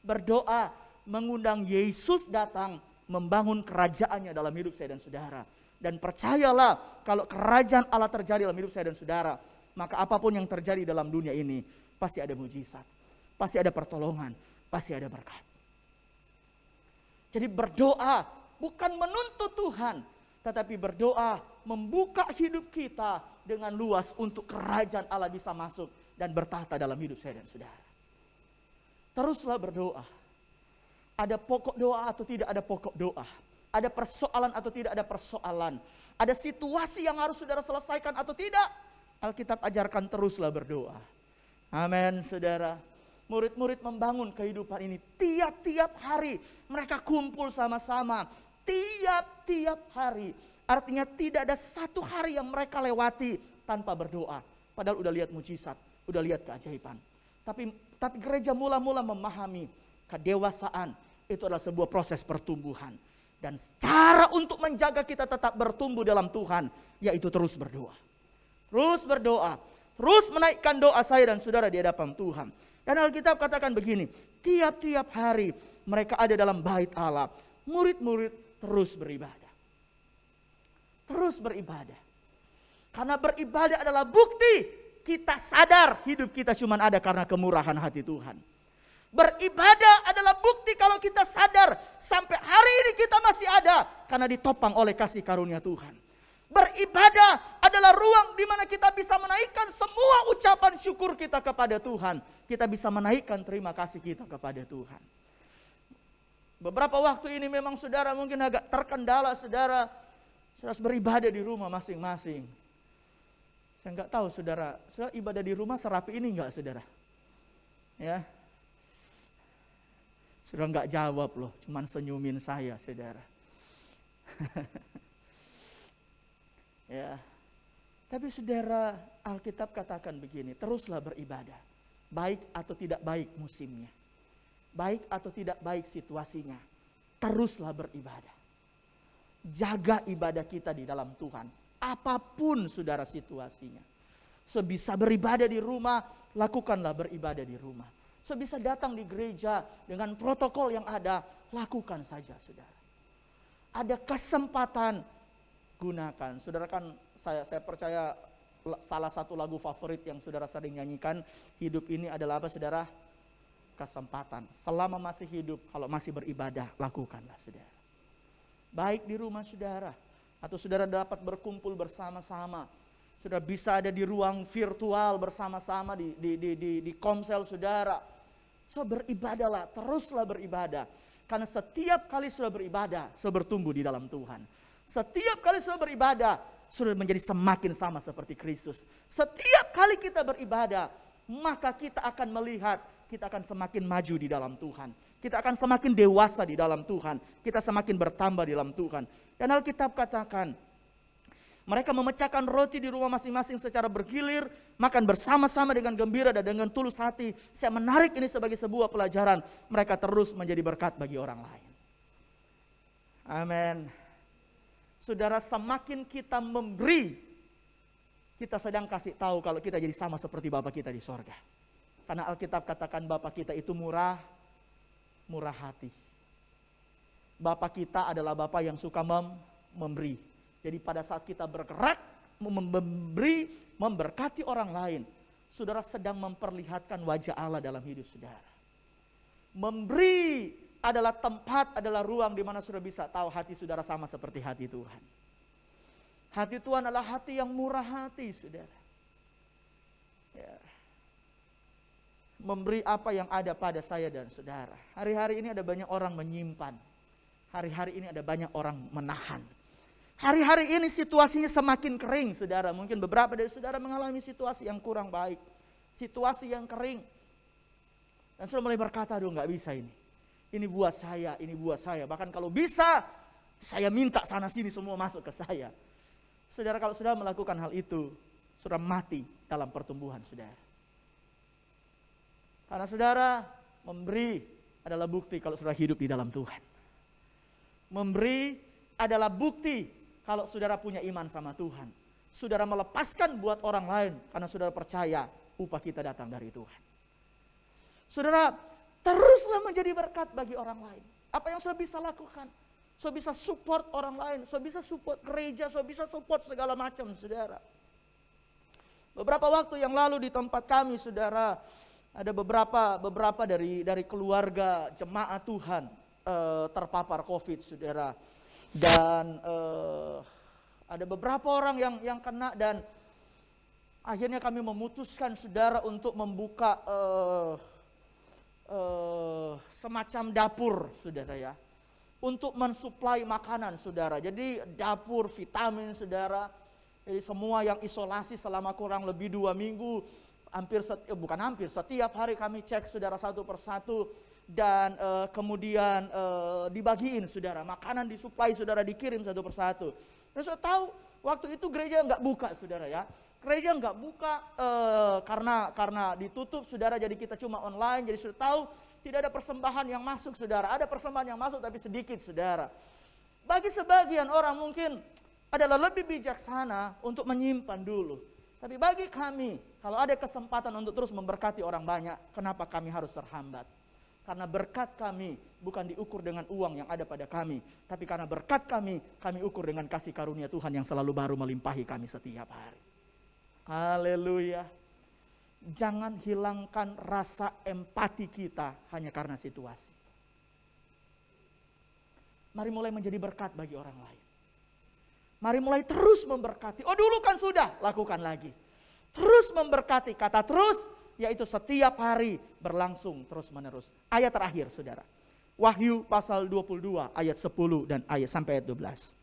Berdoa mengundang Yesus datang membangun kerajaannya dalam hidup saya dan saudara. Dan percayalah, kalau kerajaan Allah terjadi dalam hidup saya dan saudara, maka apapun yang terjadi dalam dunia ini pasti ada mujizat, pasti ada pertolongan, pasti ada berkat. Jadi berdoa bukan menuntut Tuhan, tetapi berdoa membuka hidup kita dengan luas untuk kerajaan Allah bisa masuk dan bertahta dalam hidup saya dan saudara. Teruslah berdoa. Ada pokok doa atau tidak ada pokok doa. Ada persoalan atau tidak ada persoalan. Ada situasi yang harus saudara selesaikan atau tidak. Alkitab ajarkan teruslah berdoa. Amin, saudara. Murid-murid membangun kehidupan ini. Tiap-tiap hari mereka kumpul sama-sama. Tiap-tiap hari. Artinya tidak ada satu hari yang mereka lewati tanpa berdoa. Padahal udah lihat mujizat, udah lihat keajaiban. Tapi gereja mula-mula memahami kedewasaan itu adalah sebuah proses pertumbuhan. Dan cara untuk menjaga kita tetap bertumbuh dalam Tuhan, yaitu terus berdoa. Terus berdoa, terus menaikkan doa saya dan saudara di hadapan Tuhan. Dan Alkitab katakan begini, tiap-tiap hari mereka ada dalam bait Allah, murid-murid terus beribadah. Terus beribadah. Karena beribadah adalah bukti kita sadar hidup kita cuma ada karena kemurahan hati Tuhan. Beribadah adalah bukti kalau kita sadar sampai hari ini kita masih ada karena ditopang oleh kasih karunia Tuhan. Beribadah adalah ruang di mana kita bisa menaikkan semua ucapan syukur kita kepada Tuhan. Kita bisa menaikkan terima kasih kita kepada Tuhan. Beberapa waktu ini memang saudara mungkin agak terkendala, saudara harus beribadah di rumah masing-masing. Saya nggak tahu saudara ibadah di rumah serapi ini nggak saudara? Ya. Saudara nggak jawab loh, cuman senyumin saya saudara. Ya. Tapi saudara, Alkitab katakan begini, teruslah beribadah. Baik atau tidak baik musimnya. Baik atau tidak baik situasinya. Teruslah beribadah. Jaga ibadah kita di dalam Tuhan. Apapun saudara situasinya. Sebisa beribadah di rumah, lakukanlah beribadah di rumah. Sebisa datang di gereja dengan protokol yang ada, lakukan saja saudara. Ada kesempatan, gunakan. Saudara kan saya percaya salah satu lagu favorit yang saudara sering nyanyikan, hidup ini adalah apa saudara? Kesempatan. Selama masih hidup, kalau masih beribadah, lakukanlah saudara. Baik di rumah saudara, atau saudara dapat berkumpul bersama-sama. Saudara bisa ada di ruang virtual bersama-sama di konsel saudara. So beribadahlah, teruslah beribadah. Karena setiap kali saudara beribadah, saudara bertumbuh di dalam Tuhan. Setiap kali saudara beribadah, saudara menjadi semakin sama seperti Kristus. Setiap kali kita beribadah, maka kita akan melihat, kita akan semakin maju di dalam Tuhan. Kita akan semakin dewasa di dalam Tuhan. Kita semakin bertambah di dalam Tuhan. Dan Alkitab katakan, mereka memecahkan roti di rumah masing-masing secara bergilir, makan bersama-sama dengan gembira dan dengan tulus hati. Saya menarik ini sebagai sebuah pelajaran. Mereka terus menjadi berkat bagi orang lain. Amin. Saudara, semakin kita memberi, kita sedang kasih tahu kalau kita jadi sama seperti Bapa kita di sorga. Karena Alkitab katakan Bapa kita itu murah hati. Bapa kita adalah Bapa yang suka memberi. Jadi pada saat kita bergerak, memberi, memberkati orang lain, saudara sedang memperlihatkan wajah Allah dalam hidup saudara. Memberi adalah tempat, adalah ruang di mana saudara bisa tahu hati saudara sama seperti hati Tuhan. Hati Tuhan adalah hati yang murah hati, saudara. Ya. Memberi apa yang ada pada saya dan saudara. Hari-hari ini ada banyak orang menyimpan. Hari-hari ini ada banyak orang menahan. Hari-hari ini situasinya semakin kering, saudara. Mungkin beberapa dari saudara mengalami situasi yang kurang baik. Situasi yang kering. Dan saudara mulai berkata, aduh nggak bisa ini. Ini buat saya, ini buat saya. Bahkan kalau bisa, saya minta sana sini semua masuk ke saya. Saudara, kalau saudara melakukan hal itu, saudara mati dalam pertumbuhan saudara. Karena saudara memberi adalah bukti kalau saudara hidup di dalam Tuhan. Memberi adalah bukti kalau saudara punya iman sama Tuhan. Saudara melepaskan buat orang lain karena saudara percaya upah kita datang dari Tuhan. Saudara teruslah menjadi berkat bagi orang lain. Apa yang saudara bisa lakukan? Saudara bisa support orang lain, saudara bisa support gereja, saudara bisa support segala macam, saudara. Beberapa waktu yang lalu di tempat kami, saudara, ada beberapa dari keluarga jemaat Tuhan terpapar COVID, saudara. Dan ada beberapa orang yang kena, dan akhirnya kami memutuskan, saudara, untuk membuka semacam dapur, saudara ya, untuk mensuplai makanan, saudara. Jadi dapur vitamin, saudara. Jadi semua yang isolasi selama kurang lebih 2 minggu, setiap hari kami cek, saudara, satu persatu. Dan kemudian dibagiin, saudara, makanan disuplai, saudara, dikirim satu persatu. Dan saudara tahu waktu itu gereja nggak buka, saudara ya. Gereja nggak buka karena ditutup, saudara. Jadi kita cuma online. Jadi saudara tahu tidak ada persembahan yang masuk, saudara. Ada persembahan yang masuk tapi sedikit, saudara. Bagi sebagian orang mungkin adalah lebih bijaksana untuk menyimpan dulu. Tapi bagi kami, kalau ada kesempatan untuk terus memberkati orang banyak, kenapa kami harus terhambat? Karena berkat kami bukan diukur dengan uang yang ada pada kami. Tapi karena berkat kami ukur dengan kasih karunia Tuhan yang selalu baru melimpahi kami setiap hari. Haleluya. Jangan hilangkan rasa empati kita hanya karena situasi. Mari mulai menjadi berkat bagi orang lain. Mari mulai terus memberkati. Oh dulu kan sudah, lakukan lagi. Terus memberkati, kata terus, yaitu setiap hari berlangsung terus menerus. Ayat terakhir, saudara. Wahyu pasal 22 ayat 10 dan ayat sampai ayat 12.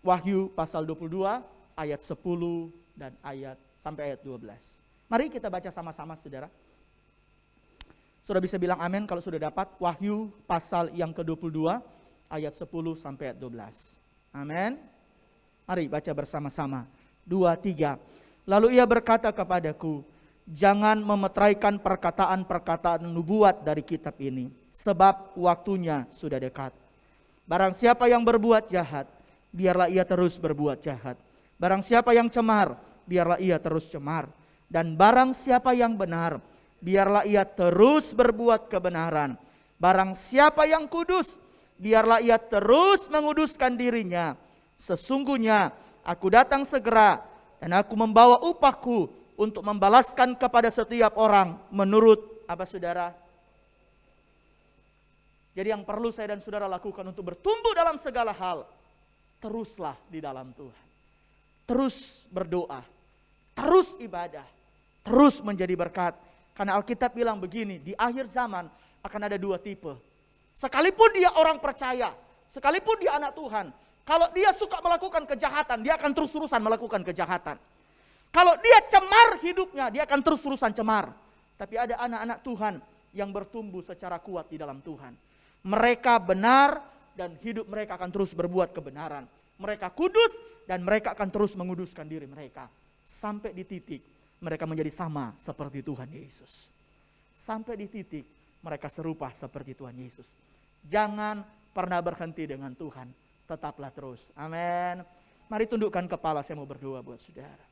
Wahyu pasal 22 ayat 10 dan ayat sampai ayat 12. Mari kita baca sama-sama, saudara. Saudara bisa bilang amin kalau sudah dapat. Wahyu pasal yang ke-22 ayat 10 sampai ayat 12. Amin. Mari baca bersama-sama. 2, 3. Lalu ia berkata kepadaku, jangan memeteraikan perkataan-perkataan nubuat dari kitab ini, sebab waktunya sudah dekat. Barang siapa yang berbuat jahat, biarlah ia terus berbuat jahat. Barang siapa yang cemar, biarlah ia terus cemar. Dan barang siapa yang benar, biarlah ia terus berbuat kebenaran. Barang siapa yang kudus, biarlah ia terus menguduskan dirinya. Sesungguhnya aku datang segera, Dan aku membawa upahku untuk membalaskan kepada setiap orang menurut apa saudara? Jadi yang perlu saya dan saudara lakukan untuk bertumbuh dalam segala hal, teruslah di dalam Tuhan. Terus berdoa, terus ibadah, terus menjadi berkat. Karena Alkitab bilang begini, di akhir zaman akan ada dua tipe. Sekalipun dia orang percaya, sekalipun dia anak Tuhan, kalau dia suka melakukan kejahatan, dia akan terus-terusan melakukan kejahatan. Kalau dia cemar hidupnya, dia akan terus-terusan cemar. Tapi ada anak-anak Tuhan yang bertumbuh secara kuat di dalam Tuhan. Mereka benar dan hidup mereka akan terus berbuat kebenaran. Mereka kudus dan mereka akan terus menguduskan diri mereka. Sampai di titik mereka menjadi sama seperti Tuhan Yesus. Sampai di titik mereka serupa seperti Tuhan Yesus. Jangan pernah berhenti dengan Tuhan. Tetaplah terus. Amin. Mari tundukkan kepala, saya mau berdoa buat saudara.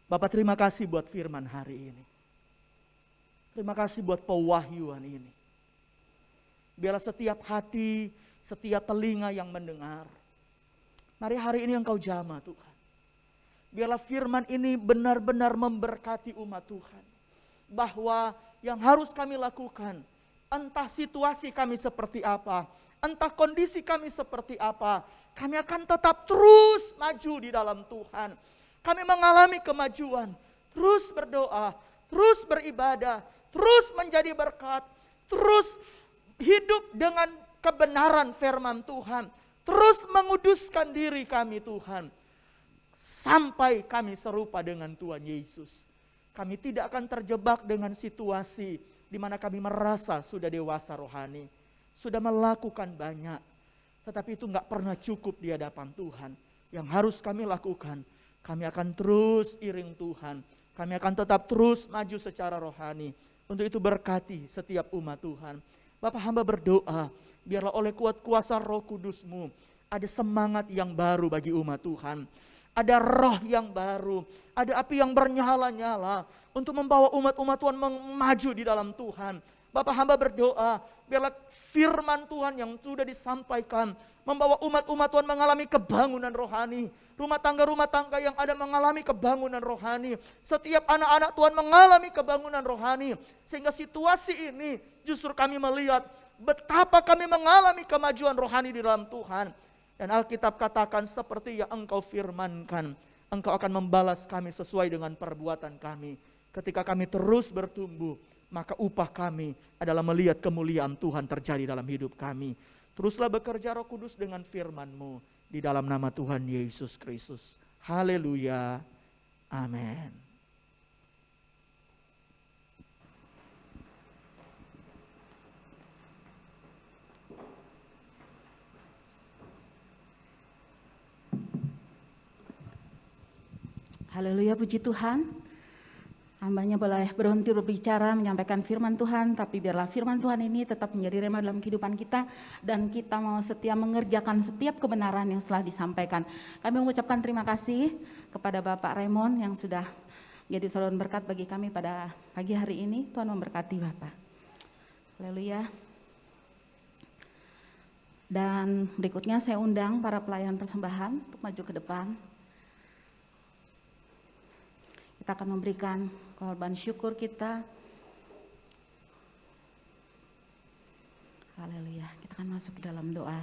Bapak, terima kasih buat firman hari ini. Terima kasih buat pewahyuan ini. Biarlah setiap hati, setiap telinga yang mendengar. Mari hari ini Engkau jamah Tuhan. Biarlah firman ini benar-benar memberkati umat Tuhan. Bahwa yang harus kami lakukan, entah situasi kami seperti apa, entah kondisi kami seperti apa, kami akan tetap terus maju di dalam Tuhan. Kami mengalami kemajuan, terus berdoa, terus beribadah, terus menjadi berkat, terus hidup dengan kebenaran firman Tuhan. Terus menguduskan diri kami Tuhan. Sampai kami serupa dengan Tuhan Yesus. Kami tidak akan terjebak dengan situasi di mana kami merasa sudah dewasa rohani. Sudah melakukan banyak. Tetapi itu gak pernah cukup di hadapan Tuhan. Yang harus kami lakukan, kami akan terus iring Tuhan. Kami akan tetap terus maju secara rohani. Untuk itu berkati setiap umat Tuhan. Bapak, hamba berdoa, biarlah oleh kuat kuasa Roh Kudus-Mu ada semangat yang baru bagi umat Tuhan. Ada roh yang baru, ada api yang bernyala-nyala untuk membawa umat-umat Tuhan maju di dalam Tuhan. Bapak, hamba berdoa, biarlah firman Tuhan yang sudah disampaikan membawa umat-umat Tuhan mengalami kebangunan rohani. Rumah tangga yang ada mengalami kebangunan rohani. Setiap anak-anak Tuhan mengalami kebangunan rohani. Sehingga situasi ini justru kami melihat betapa kami mengalami kemajuan rohani di dalam Tuhan. Dan Alkitab katakan seperti yang Engkau firmankan, Engkau akan membalas kami sesuai dengan perbuatan kami. Ketika kami terus bertumbuh, maka upah kami adalah melihat kemuliaan Tuhan terjadi dalam hidup kami. Teruslah bekerja Roh Kudus dengan firman-Mu di dalam nama Tuhan Yesus Kristus. Haleluya. Amin. Haleluya, puji Tuhan. Hambanya boleh berhenti berbicara, menyampaikan firman Tuhan, tapi biarlah firman Tuhan ini tetap menjadi rema dalam kehidupan kita, dan kita mau setia mengerjakan setiap kebenaran yang telah disampaikan. Kami mengucapkan terima kasih kepada Bapak Raymond yang sudah jadi saluran berkat bagi kami pada pagi hari ini. Tuhan memberkati Bapak. Haleluya. Dan berikutnya saya undang para pelayan persembahan untuk maju ke depan. Kita akan memberikan korban syukur kita. Haleluya. Kita akan masuk ke dalam doa.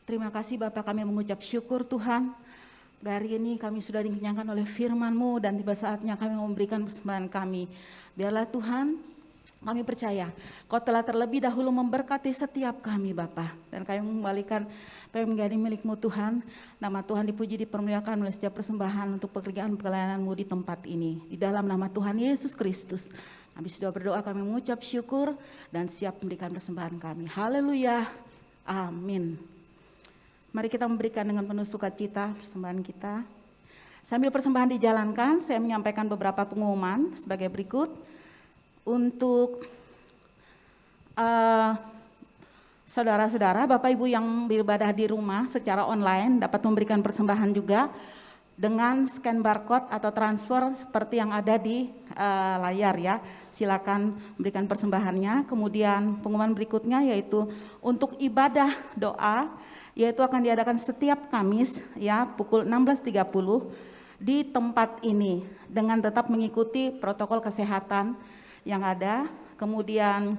Terima kasih Bapak, kami mengucap syukur Tuhan. Hari ini kami sudah dikenyangkan oleh firman-Mu dan tiba saatnya kami memberikan persembahan kami. Biarlah Tuhan, kami percaya Kau telah terlebih dahulu memberkati setiap kami Bapa. Dan kami mengembalikan apa yang menjadi milik-Mu Tuhan. Nama Tuhan dipuji, dipermuliakan oleh setiap persembahan untuk pekerjaan pelayanan-Mu di tempat ini. Di dalam nama Tuhan Yesus Kristus. Kami sudah berdoa, kami mengucap syukur dan siap memberikan persembahan kami. Haleluya. Amin. Mari kita memberikan dengan penuh sukacita persembahan kita. Sambil persembahan dijalankan, saya menyampaikan beberapa pengumuman sebagai berikut. Untuk saudara-saudara, Bapak Ibu yang beribadah di rumah secara online dapat memberikan persembahan juga dengan scan barcode atau transfer seperti yang ada di layar ya. Silakan berikan persembahannya. Kemudian pengumuman berikutnya yaitu untuk ibadah doa yaitu akan diadakan setiap Kamis ya pukul 16.30 di tempat ini dengan tetap mengikuti protokol kesehatan yang ada. Kemudian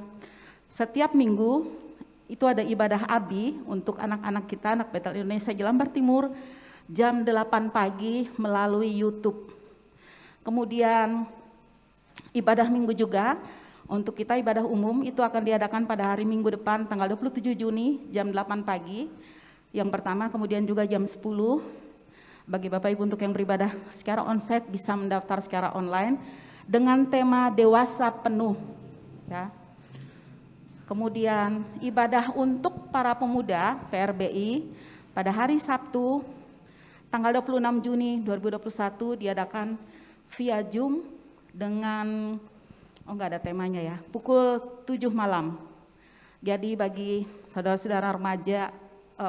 setiap minggu itu ada ibadah abi untuk anak-anak kita, anak Betel Indonesia Jelambar Timur, jam 8 pagi melalui YouTube. Kemudian ibadah minggu juga untuk kita ibadah umum itu akan diadakan pada hari Minggu depan tanggal 27 Juni jam 8 pagi. Yang pertama, kemudian juga jam 10. Bagi Bapak Ibu untuk yang beribadah secara onsite bisa mendaftar secara online dengan tema dewasa penuh ya. Kemudian ibadah untuk para pemuda PRBI pada hari Sabtu tanggal 26 Juni 2021 diadakan via Zoom dengan enggak ada temanya ya, pukul 7 malam. Jadi bagi saudara-saudara remaja,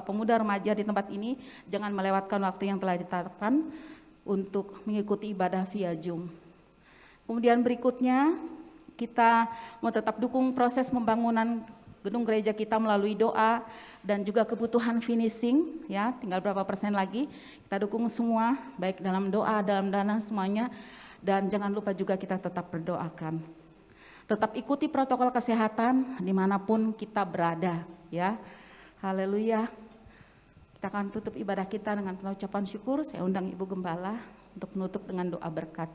pemuda remaja di tempat ini jangan melewatkan waktu yang telah ditetapkan untuk mengikuti ibadah via Zoom. Kemudian berikutnya kita mau tetap dukung proses pembangunan gedung gereja kita melalui doa dan juga kebutuhan finishing ya, tinggal berapa persen lagi. Kita dukung semua baik dalam doa, dalam dana semuanya, dan jangan lupa juga kita tetap berdoakan. Tetap ikuti protokol kesehatan dimanapun kita berada ya. Haleluya. Kita akan tutup ibadah kita dengan pengucapan syukur. Saya undang Ibu Gembala untuk menutup dengan doa berkat.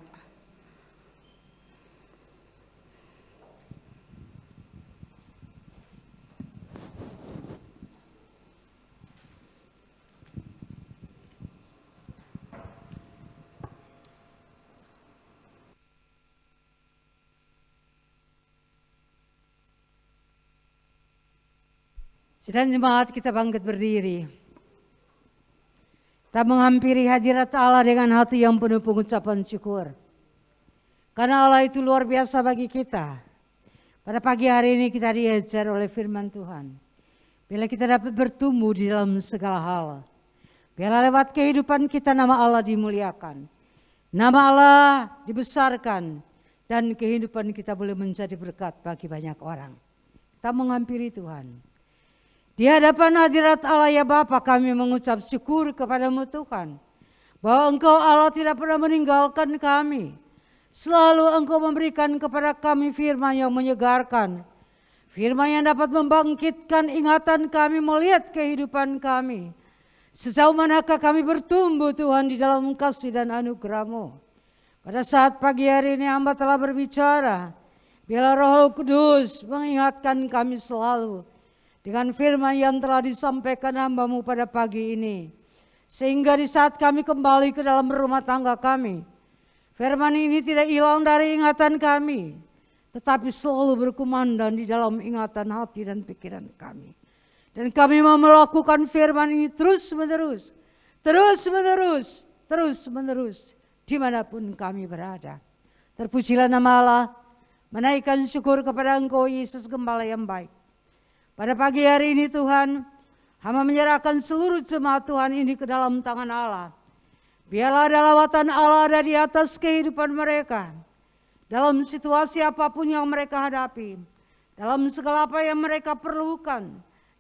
Sedang jemaat kita bangkit berdiri. Kita menghampiri hadirat Allah dengan hati yang penuh pengucapan syukur. Karena Allah itu luar biasa bagi kita. Pada pagi hari ini kita diajar oleh firman Tuhan. Bila kita dapat bertumbuh di dalam segala hal. Bila lewat kehidupan kita nama Allah dimuliakan. Nama Allah dibesarkan. Dan kehidupan kita boleh menjadi berkat bagi banyak orang. Kita menghampiri Tuhan. Di hadapan hadirat Allah ya Bapa, kami mengucap syukur kepadamu Tuhan. Bahwa Engkau Allah tidak pernah meninggalkan kami. Selalu Engkau memberikan kepada kami firman yang menyegarkan. Firman yang dapat membangkitkan ingatan kami melihat kehidupan kami. Sejauh manakah kami bertumbuh Tuhan di dalam kasih dan anugerah-Mu. Pada saat pagi hari ini hamba telah berbicara. Bila Roh Kudus mengingatkan kami selalu. Dengan firman yang telah disampaikan hamba-Mu pada pagi ini. Sehingga di saat kami kembali ke dalam rumah tangga kami. Firman ini tidak hilang dari ingatan kami. Tetapi selalu berkumandang di dalam ingatan hati dan pikiran kami. Dan kami mau melakukan firman ini terus menerus. Terus menerus. Terus menerus. Dimanapun kami berada. Terpujilah nama Allah. Menaikkan syukur kepada Engkau Yesus Gembala yang baik. Pada pagi hari ini Tuhan, hamba menyerahkan seluruh jemaat Tuhan ini ke dalam tangan Allah. Biarlah lawatan Allah ada di atas kehidupan mereka. Dalam situasi apapun yang mereka hadapi. Dalam segala apa yang mereka perlukan.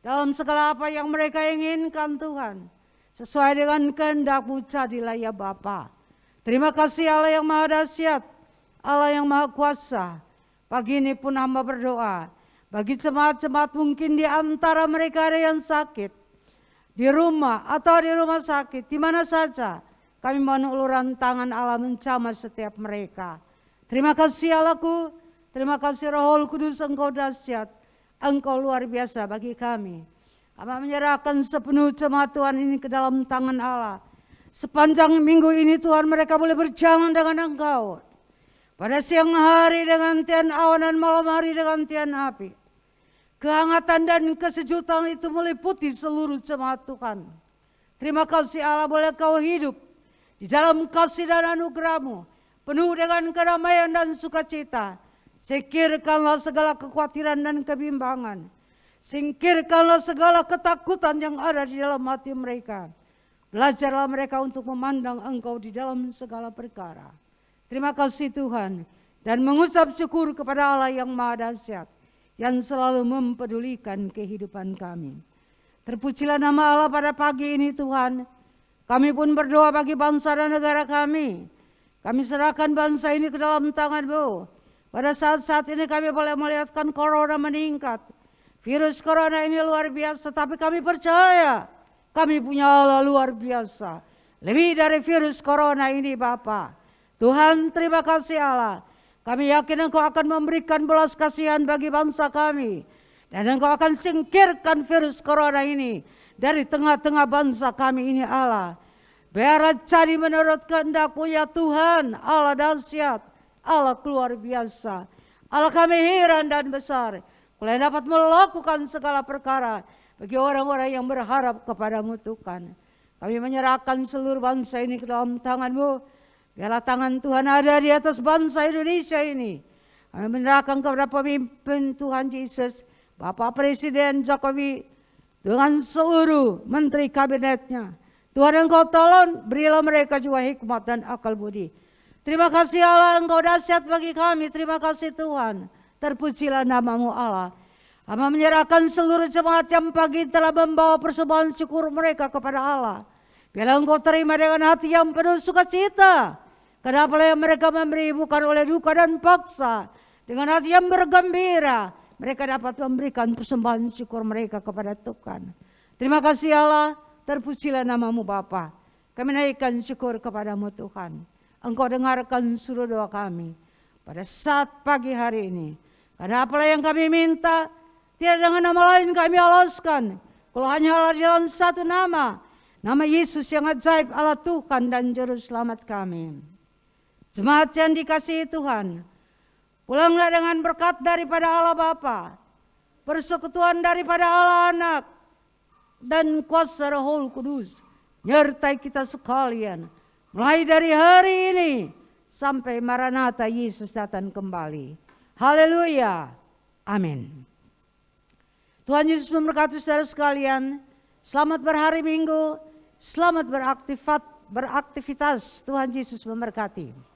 Dalam segala apa yang mereka inginkan Tuhan. Sesuai dengan kehendak-Mu jadilah ya Bapa. Terima kasih Allah yang Maha Dahsyat. Allah yang Maha Kuasa. Pagi ini pun hamba berdoa. Bagi jemaat-jemaat mungkin di antara mereka ada yang sakit. Di rumah atau di rumah sakit. Di mana saja. Kami mohon uluran tangan Allah menjamah setiap mereka. Terima kasih Allahku. Terima kasih Roh Kudus Engkau dahsyat. Engkau luar biasa bagi kami. Kami menyerahkan sepenuh jemaat Tuhan ini ke dalam tangan Allah. Sepanjang minggu ini Tuhan mereka boleh berjalan dengan Engkau. Pada siang hari dengan tian awan dan malam hari dengan tian api. Kehangatan dan kesejukan itu meliputi seluruh jemaat Tuhan. Terima kasih Allah boleh Kau hidup di dalam kasih dan anugerah-Mu. Penuh dengan kedamaian dan sukacita. Singkirkanlah segala kekhawatiran dan kebimbangan. Singkirkanlah segala ketakutan yang ada di dalam hati mereka. Belajarlah mereka untuk memandang Engkau di dalam segala perkara. Terima kasih Tuhan. Dan mengucap syukur kepada Allah yang Maha Dahsyat. Yang selalu mempedulikan kehidupan kami. Terpujilah nama Allah pada pagi ini Tuhan. Kami pun berdoa bagi bangsa dan negara kami. Kami serahkan bangsa ini ke dalam tangan-Mu. Pada saat-saat ini kami boleh melihatkan corona meningkat. Virus corona ini luar biasa, tapi kami percaya kami punya Allah luar biasa. Lebih dari virus corona ini Bapa. Tuhan, terima kasih Allah. Kami yakin Engkau akan memberikan belas kasihan bagi bangsa kami. Dan Engkau akan singkirkan virus corona ini dari tengah-tengah bangsa kami ini Allah. Biarlah jadi menurut kehendak-Mu ya Tuhan, Allah dahsyat, Allah luar biasa. Allah kami heran dan besar. Kalian dapat melakukan segala perkara bagi orang-orang yang berharap kepada-Mu Tuhan. Kami menyerahkan seluruh bangsa ini ke dalam tangan-Mu. Biarlah tangan Tuhan ada di atas bangsa Indonesia ini. Kami menyerahkan kepada pemimpin Tuhan Yesus, Bapak Presiden Jokowi dengan seluruh menteri kabinetnya. Tuhan Engkau tolong, berilah mereka juga hikmat dan akal budi. Terima kasih Allah, Engkau dahsyat bagi kami. Terima kasih Tuhan. Terpujilah nama-Mu Allah. Hamba menyerahkan seluruh jemaat yang pagi telah membawa persembahan syukur mereka kepada Allah. Biarlah Engkau terima dengan hati yang penuh sukacita. Karena apa yang mereka memberi bukan oleh duka dan paksa. Dengan hati yang bergembira, mereka dapat memberikan persembahan syukur mereka kepada Tuhan. Terima kasih Allah, terpujilah nama-Mu Bapa. Kami naikkan syukur kepada-Mu Tuhan. Engkau dengarkan seluruh doa kami pada saat pagi hari ini. Karena apa yang kami minta, tidak dengan nama lain kami alaskan. Kalau hanya Allah dalam satu nama Yesus yang ajaib, Allah Tuhan dan Juru Selamat kami. Jemaat yang dikasihi Tuhan, pulanglah dengan berkat daripada Allah Bapa, persekutuan daripada Allah Anak, dan kuasa Roh Kudus nyertai kita sekalian, mulai dari hari ini sampai Maranatha Yesus datang kembali. Haleluya, amin. Tuhan Yesus memberkati saudara sekalian. Selamat berhari Minggu, selamat beraktivitas. Tuhan Yesus memberkati.